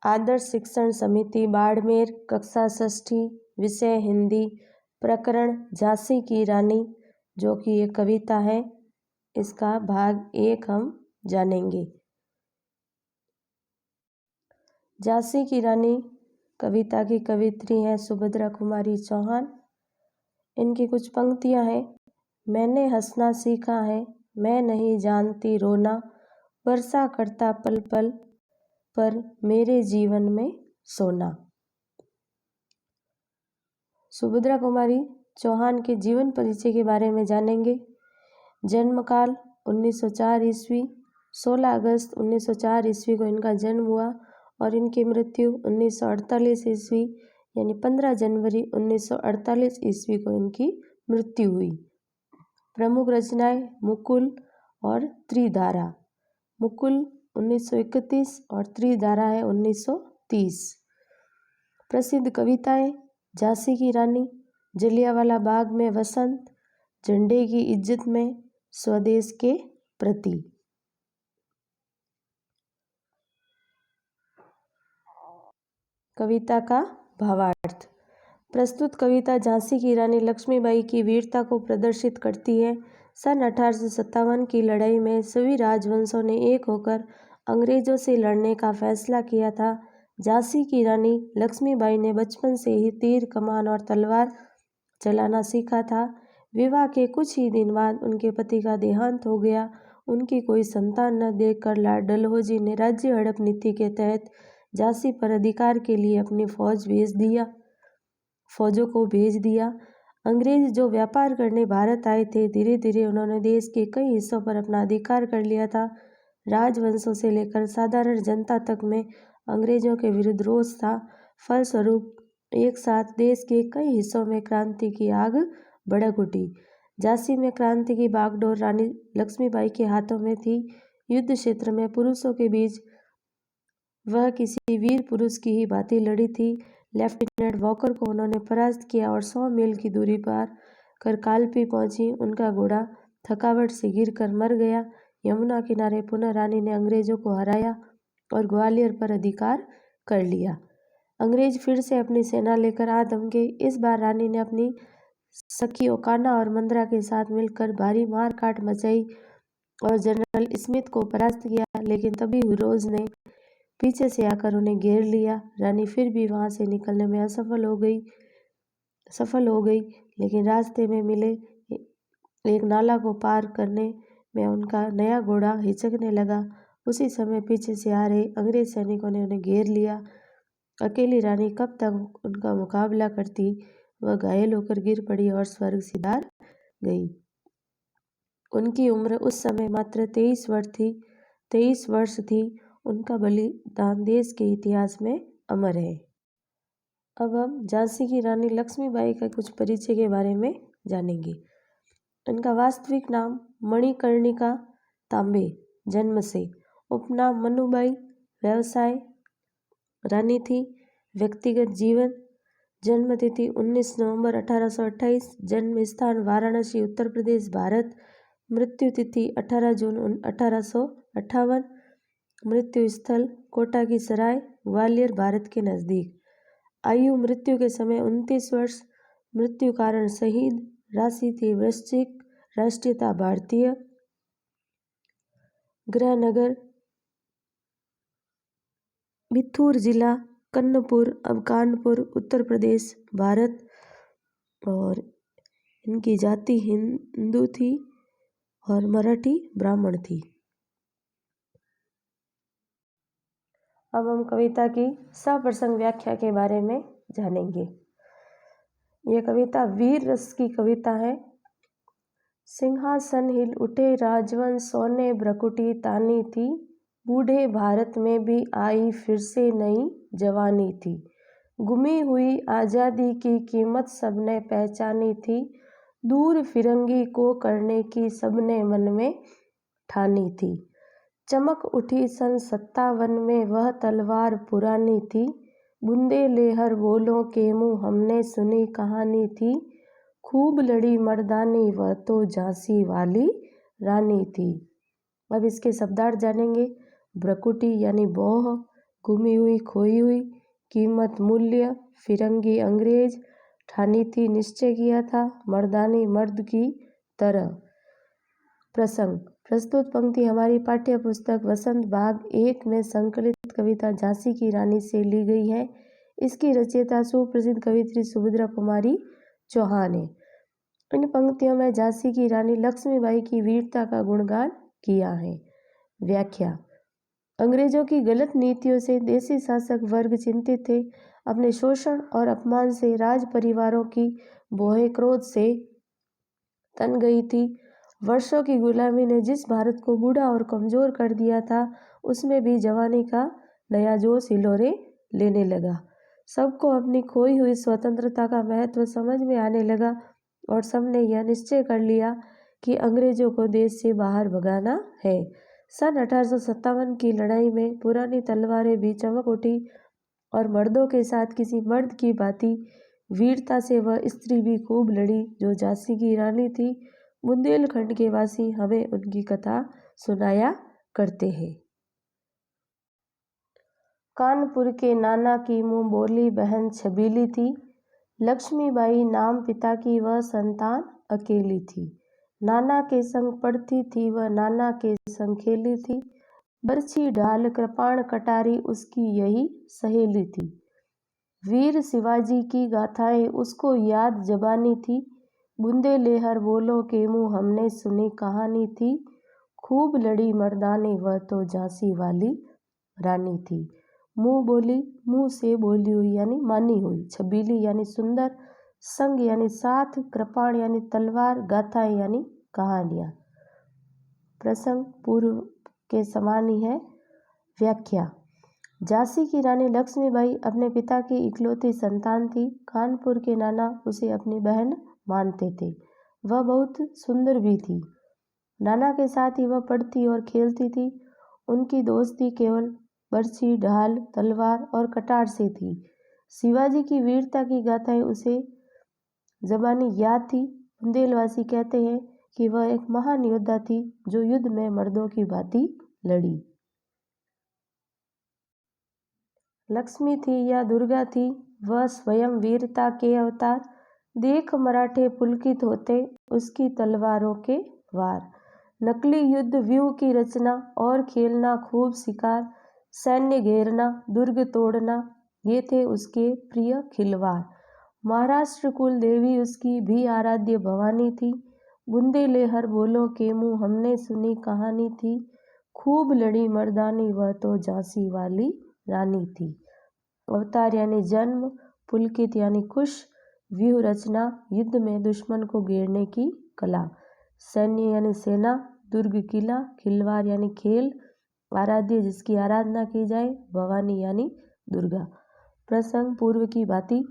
आदर्श शिक्षण समिति बाड़मेर, कक्षा 6ठी, विषय हिंदी, प्रकरण झांसी की रानी, जो कि एक कविता है। इसका भाग 1 हम जानेंगे। झांसी की रानी कविता की कवित्री हैं सुभद्रा कुमारी चौहान। इनकी कुछ पंक्तियां हैं। मैंने हंसना सीखा है, मैं नहीं जानती रोना, वर्षा करता पल पल पर मेरे जीवन में सोना। सुभद्रा कुमारी चौहान के जीवन परिचय के बारे में जानेंगे। जन्मकाल 1904 ईस्वी, 16 अगस्त 1904 ईस्वी को इनका जन्म हुआ और इनकी मृत्यु 1948 ईस्वी यानी 15 जनवरी 1948 ईस्वी को इनकी मृत्यु हुई। प्रमुख रचनाएं मुकुल और त्रिधारा। मुकुल 1931 और त्रिधारा है 1930। प्रसिद्ध कविताएं झांसी की रानी, जलियांवाला बाग में वसंत, झंडे की इज्जत में, स्वदेश के प्रति। कविता का भावार्थ। प्रस्तुत कविता झांसी की रानी लक्ष्मीबाई की वीरता को प्रदर्शित करती है। सन 1857 की लड़ाई में सभी राजवंशों ने एक होकर अंग्रेजों से लड़ने का फैसला किया था। झांसी की रानी लक्ष्मीबाई ने बचपन से ही तीर कमान और तलवार चलाना सीखा था। विवाह के कुछ ही दिन बाद उनके पति का देहांत हो गया। उनकी कोई संतान न देखकर लॉर्ड डलहौजी ने राज्य हड़प नीति के तहत झांसी पर अधिकार के लिए अपनी फौजों को भेज दिया। अंग्रेज जो व्यापार करने भारत आए थे, धीरे धीरे उन्होंने देश के कई हिस्सों पर अपना अधिकार कर लिया था। राजवंशों से लेकर साधारण जनता तक में अंग्रेजों के विरुद्ध रोष था। फलस्वरूप एक साथ देश के कई हिस्सों में क्रांति की आग भड़क उठी। झांसी में क्रांति की बागडोर रानी लक्ष्मीबाई के हाथों में थी। युद्ध क्षेत्र में पुरुषों के बीच वह किसी वीर पुरुष की ही भांति लड़ी थी। लेफ्टिनेंट वॉकर को उन्होंने परास्त किया और 100 मील की दूरी पार कर कालपी पहुंची। उनका घोड़ा थकावट से गिरकर मर गया। यमुना किनारे पुनः रानी ने अंग्रेजों को हराया और ग्वालियर पर अधिकार कर लिया। अंग्रेज फिर से अपनी सेना लेकर आ धमके। इस बार रानी ने अपनी सखियों कान्हा और मंद्रा के साथ मिलकर भारी मार काट मचाई और जनरल स्मिथ को परास्त किया, लेकिन तभी हुरोज ने पीछे से आकर उन्हें घेर लिया। रानी फिर भी वहां से निकलने में सफल हो गई, लेकिन रास्ते में मिले एक नाला को पार करने में उनका नया घोड़ा हिचकने लगा। उसी समय पीछे से आ रहे अंग्रेज सैनिकों ने उन्हें घेर लिया। अकेली रानी कब तक उनका मुकाबला करती। वह घायल होकर गिर पड़ी और स्वर्ग सिधार गई। उनकी उम्र उस समय मात्र 23 वर्ष थी। उनका बलिदान देश के इतिहास में अमर है। अब हम झांसी की रानी लक्ष्मीबाई का कुछ परिचय के बारे में जानेंगे। इनका वास्तविक नाम मणिकर्णिका तांबे, जन्म से। उपनाम मनुबाई, व्यवसाय रानी थी। व्यक्तिगत जीवन, जन्म तिथि 19 नवंबर 1828, जन्म स्थान वाराणसी उत्तर प्रदेश भारत। मृत्यु तिथि 18 जून 1858, मृत्यु स्थल कोटा की सराय, ग्वालियर भारत के नज़दीक। आयु मृत्यु के समय 29 वर्ष। मृत्यु कारण शहीद। राशि थी वृश्चिक। राष्ट्रीयता भारतीय। गृह नगर बिथूर, जिला कन्नपुर, अब कानपुर, उत्तर प्रदेश भारत। और इनकी जाति हिंदू थी और मराठी ब्राह्मण थी। अब हम कविता की सप्रसंग व्याख्या के बारे में जानेंगे। यह कविता वीर रस की कविता है। सिंहासन हिल उठे राजवंश, सोने भ्रकुटी तानी थी। बूढ़े भारत में भी आई फिर से नई जवानी थी। गुमी हुई आज़ादी की कीमत सबने पहचानी थी। दूर फिरंगी को करने की सबने मन में ठानी थी। चमक उठी सन 57 में वह तलवार पुरानी थी। बुंदेले हर बोलों के मुँह हमने सुनी कहानी थी। खूब लड़ी मर्दानी वह तो झांसी वाली रानी थी। अब इसके शब्दार्थ जानेंगे। भ्रकुटी यानी भौह, गुमी हुई खोई हुई, कीमत मूल्य, फिरंगी अंग्रेज, ठानी थी निश्चय किया था, मर्दानी मर्द की तरह। प्रसंग। प्रस्तुत पंक्ति हमारी पाठ्य पुस्तक वसंत भाग 1 में संकलित कविता झांसी की रानी से ली गई है। इसकी रचयिता सुप्रसिद्ध कवित्री सुभद्रा कुमारी चौहान है। इन पंक्तियों में झांसी की रानी लक्ष्मीबाई की वीरता का गुणगान किया है। व्याख्या। अंग्रेजों की गलत नीतियों से देसी शासक वर्ग चिंतित थे। अपने शोषण और अपमान से राज परिवारों की भौहें क्रोध से तन गई थी। वर्षों की गुलामी ने जिस भारत को बूढ़ा और कमजोर कर दिया था, उसमें भी जवानी का नया जोश हिलोरे लेने लगा। सबको अपनी खोई हुई स्वतंत्रता का महत्व समझ में आने लगा और सबने यह निश्चय कर लिया कि अंग्रेजों को देश से बाहर भगाना है। सन 1857 की लड़ाई में पुरानी तलवारें भी चमक उठी और मर्दों के साथ किसी मर्द की भांति वीरता से वह स्त्री भी खूब लड़ी जो झांसी की रानी थी। बुंदेलखंड के वासी हमें उनकी कथा सुनाया करते हैं। कानपुर के नाना की मुँह बोली बहन छबीली थी। लक्ष्मीबाई नाम पिता की वह संतान अकेली थी। नाना के संग पढ़ती थी वह, नाना के संग खेली थी। बरछी ढाल कृपाण कटारी उसकी यही सहेली थी। वीर शिवाजी की गाथाएं उसको याद जबानी थी। बुंदेलहर बोलों के मुँह हमने सुनी कहानी थी। खूब लड़ी मर्दाने वह तो झांसी वाली रानी थी। मुँह बोली, मुँह से बोली हुई यानी मानी हुई, छबीली यानी सुंदर, संग यानी साथ, कृपाण यानी तलवार, गाथाएं यानी कहानियाँ। प्रसंग पूर्व के समान ही है। व्याख्या। झांसी की रानी लक्ष्मीबाई अपने पिता की इकलौती संतान थी। कानपुर के नाना उसे अपनी बहन मानते थे। वह बहुत सुंदर भी थी। नाना के साथ ही वह पढ़ती और खेलती थी। उनकी दोस्ती केवल बरछी, ढाल, तलवार और कटार से थी। शिवाजी की वीरता की गाथाएं उसे जबानी याद थी। बुंदेलवासी कहते हैं कि वह एक महान योद्धा थी जो युद्ध में मर्दों की भांति लड़ी। लक्ष्मी थी या दुर्गा थी, वह स्वयं वीरता के अवतार। देख मराठे पुलकित होते उसकी तलवारों के वार। नकली युद्ध व्यूह की रचना और खेलना खूब शिकार। सैन्य घेरना, दुर्ग तोड़ना, ये थे उसके प्रिय खिलवाड़। महाराष्ट्र कुल देवी उसकी भी आराध्य भवानी थी। बुंदेलहर बोलों के मुँह हमने सुनी कहानी थी। खूब लड़ी मर्दानी वह तो झांसी वाली रानी थी। अवतार यानी जन्म, पुलकित यानी खुश, व्यूह रचना युद्ध में दुश्मन को घेरने की कला, सैन्य यानी सेना, दुर्ग किला, खिलवाड़ यानी खेल, आराध्य जिसकी आराधना की जाए, भवानी यानी दुर्गा। प्रसंग पूर्व की भांति।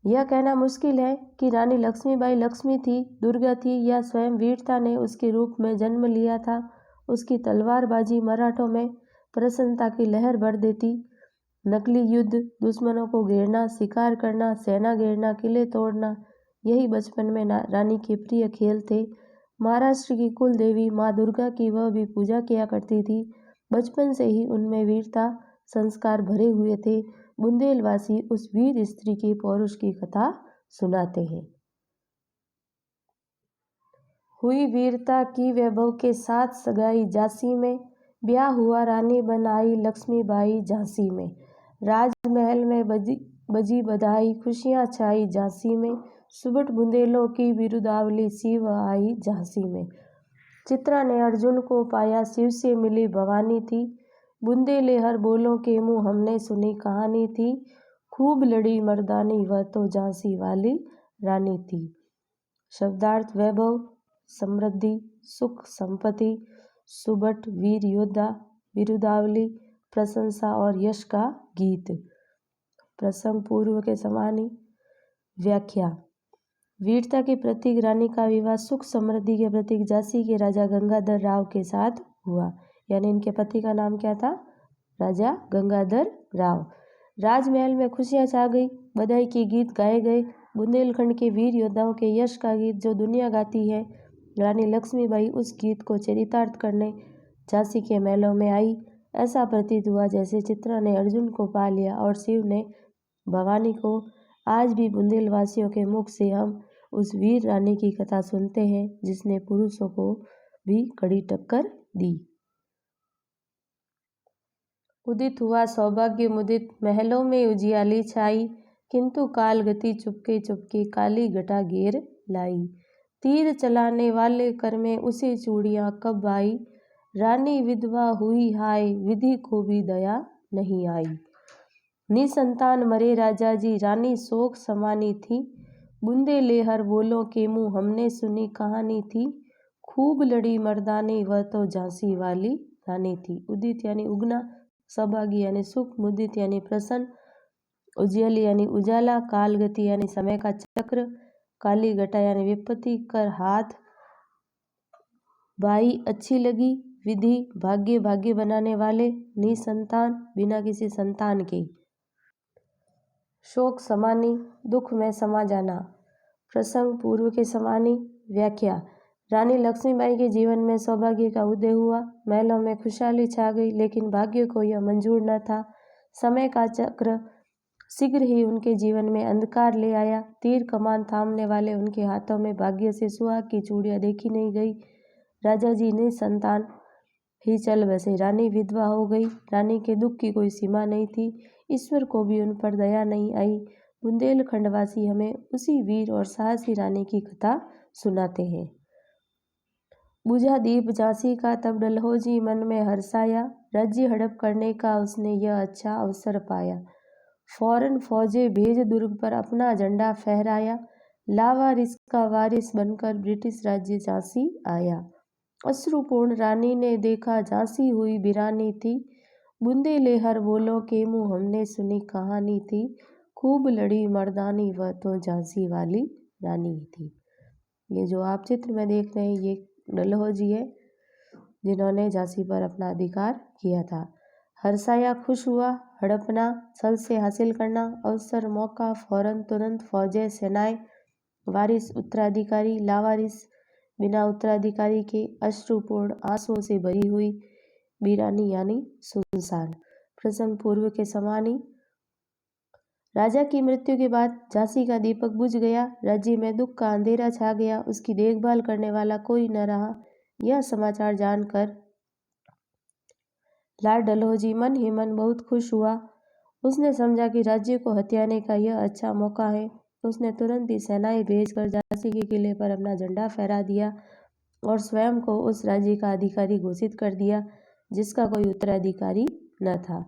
यह कहना मुश्किल है कि रानी लक्ष्मीबाई लक्ष्मी थी, दुर्गा थी या स्वयं वीरता ने उसके रूप में जन्म लिया था। उसकी तलवारबाजी मराठों में प्रसन्नता की लहर भर देती। नकली युद्ध, दुश्मनों को घेरना, शिकार करना, सेना घेरना, किले तोड़ना, यही बचपन में रानी के प्रिय खेल थे। महाराष्ट्र की कुल देवी माँ दुर्गा की वह भी पूजा किया करती थी। बचपन से ही उनमें वीरता संस्कार भरे हुए थे। बुंदेलवासी उस वीर स्त्री के पौरुष की कथा सुनाते हैं। हुई वीरता की वैभव के साथ सगाई झांसी में, ब्याह हुआ रानी बन आई लक्ष्मीबाई झांसी में। राजमहल में बजी बधाई, खुशियाँ छाई झांसी में। सुबट बुंदेलों की बिरुदावली शिव आई झांसी में। चित्रा ने अर्जुन को पाया, शिव से मिली भवानी थी। बुंदेलहर बोलों के मुँह हमने सुनी कहानी थी। खूब लड़ी मर्दानी वह तो झांसी वाली रानी थी। शब्दार्थ वैभव, समृद्धि, सुख, संपत्ति, सुबट, वीर योद्धा, बिरुदावली, प्रशंसा और यश का गीत। प्रसंग पूर्व के समान ही। व्याख्या। वीरता के प्रतीक रानी का विवाह सुख समृद्धि के प्रतीक झांसी के राजा गंगाधर राव के साथ हुआ। यानी इनके पति का नाम क्या था? राजा गंगाधर राव। राजमहल में खुशियां छा गई, बधाई के गीत गाए गए। बुंदेलखंड के वीर योद्धाओं के यश का गीत जो दुनिया गाती है, रानी लक्ष्मीबाई उस गीत को चरितार्थ करने झांसी के महलों में आई। ऐसा प्रतीत हुआ जैसे चित्रा ने अर्जुन को पा लिया और शिव ने भवानी को। आज भी बुंदेलवासियों के मुख से हम उस वीर रानी की कथा सुनते हैं जिसने पुरुषों को भी कड़ी टक्कर दी। उदित हुआ सौभाग्य मुदित, महलों में उजियाली छाई, किंतु काल गति चुपके चुपके काली घटा घेर लाई। तीर चलाने वाले कर में उसे चूड़ियां कब आई, रानी विधवा हुई हाय, विधि को भी दया नहीं आई। निसंतान मरे राजा जी, रानी शोक समानी थी, बूंदे लेहर बोलों के मुंह हमने सुनी कहानी थी, खूब लड़ी मर्दानी वह तो झांसी वाली रानी थी। उदित यानी उगना, सौभाग्य यानी सुख, मुदित यानी प्रसन्न, उजियाली यानी उजाला, कालगति यानी समय का चक्र, काली घटा यानी विपत्ति, कर हाथ, बाई अच्छी लगी, विधि भाग्य भाग्य बनाने वाले, निसंतान बिना किसी संतान के, शोक समानी दुख में समा जाना, प्रसंग पूर्व के समानी। व्याख्या। रानी लक्ष्मीबाई के जीवन में सौभाग्य का उदय हुआ, महलों में खुशहाली छा गई, लेकिन भाग्य को यह मंजूर न था। समय का चक्र शीघ्र ही उनके जीवन में अंधकार ले आया। तीर कमान थामने वाले उनके हाथों में भाग्य से सुहाग की चूड़ियां देखी नहीं गई। राजा जी ने संतान ही चल बसे, रानी विधवा हो गई। रानी के दुख की कोई सीमा नहीं थी, ईश्वर को भी उन पर दया नहीं आई। बुंदेलखंडवासी हमें उसी वीर और साहसी रानी की कथा सुनाते हैं। बुझा दीप झांसी का तब डलहौजी मन में हर्षाया, राज्य हड़प करने का उसने यह अच्छा अवसर पाया। फौरन फौजे भेज दुर्ग पर अपना झंडा फहराया, लावारिस का वारिस बनकर ब्रिटिश राज्य झांसी आया। अश्रुपूर्ण रानी ने देखा झांसी हुई वीरानी थी, बूंदे लेहर बोलों के मुंह हमने सुनी कहानी थी, खूब लड़ी मर्दानी वह तो झांसी वाली रानी थी। ये जो आप चित्र में देख रहे हैं ये डलहौजी है जिन्होंने झांसी पर अपना अधिकार किया था। हर्षाया खुश हुआ, हड़पना छल से हासिल करना, अवसर मौका फौरन तुरंत, फौजें सेनाएं, वारिस उत्तराधिकारी, लावारिस बिना उत्तराधिकारी के, अश्रुपूर्ण आंसुओं से भरी हुई वीरानी यानी सुनसान। प्रसंग पूर्व के समानी। राजा की मृत्यु के बाद झांसी का दीपक बुझ गया, राज्य में दुख का अंधेरा छा गया, उसकी देखभाल करने वाला कोई न रहा। यह समाचार जानकर लॉर्ड डलहौजी मन ही मन बहुत खुश हुआ। उसने समझा कि राज्य को हथियाने का यह अच्छा मौका है। उसने तुरंत ही सेनाएं भेजकर झांसी के किले पर अपना झंडा फहरा दिया और स्वयं को उस राज्य का अधिकारी घोषित कर दिया जिसका कोई उत्तराधिकारी न था।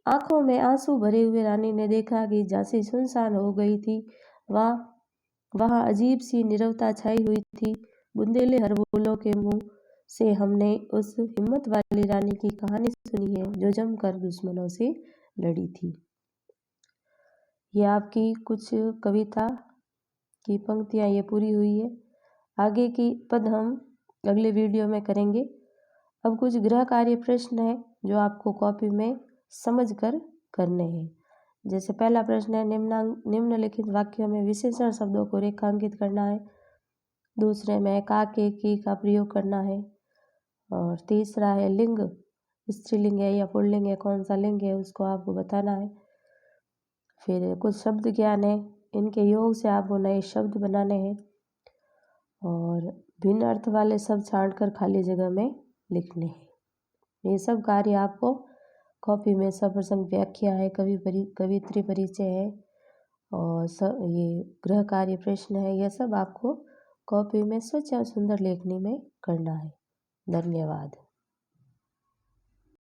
आंखों में आंसू भरे हुए रानी ने देखा कि झांसी सुनसान हो गई थी। वहाँ अजीब सी नीरवता छाई हुई थी। बुंदेले हरबोलों के मुंह से हमने उस हिम्मत वाली रानी की कहानी सुनी है जो जमकर दुश्मनों से लड़ी थी। ये आपकी कुछ कविता की पंक्तियां ये पूरी हुई है। आगे की पद हम अगले वीडियो में करेंगे। अब कुछ गृह कार्य प्रश्न है जो आपको कॉपी में समझकर करने हैं। जैसे पहला प्रश्न है, निम्नलिखित वाक्यों में विशेषण शब्दों को रेखांकित करना है। दूसरे में का के की का प्रयोग करना है। और तीसरा है लिंग, स्त्रीलिंग है या पुल्लिंग है, कौन सा लिंग है उसको आपको बताना है। फिर कुछ शब्द ज्ञान है, इनके योग से आपको नए शब्द बनाने हैं और भिन्न अर्थ वाले शब्द छांटकर खाली जगह में लिखने हैं। ये सब कार्य आपको कॉपी में सप्रसंग व्याख्या है, कवित्री परिचय है और ये गृह कार्य प्रश्न है, यह सब आपको कॉपी में स्वच्छ और सुंदर लेखनी में करना है। धन्यवाद।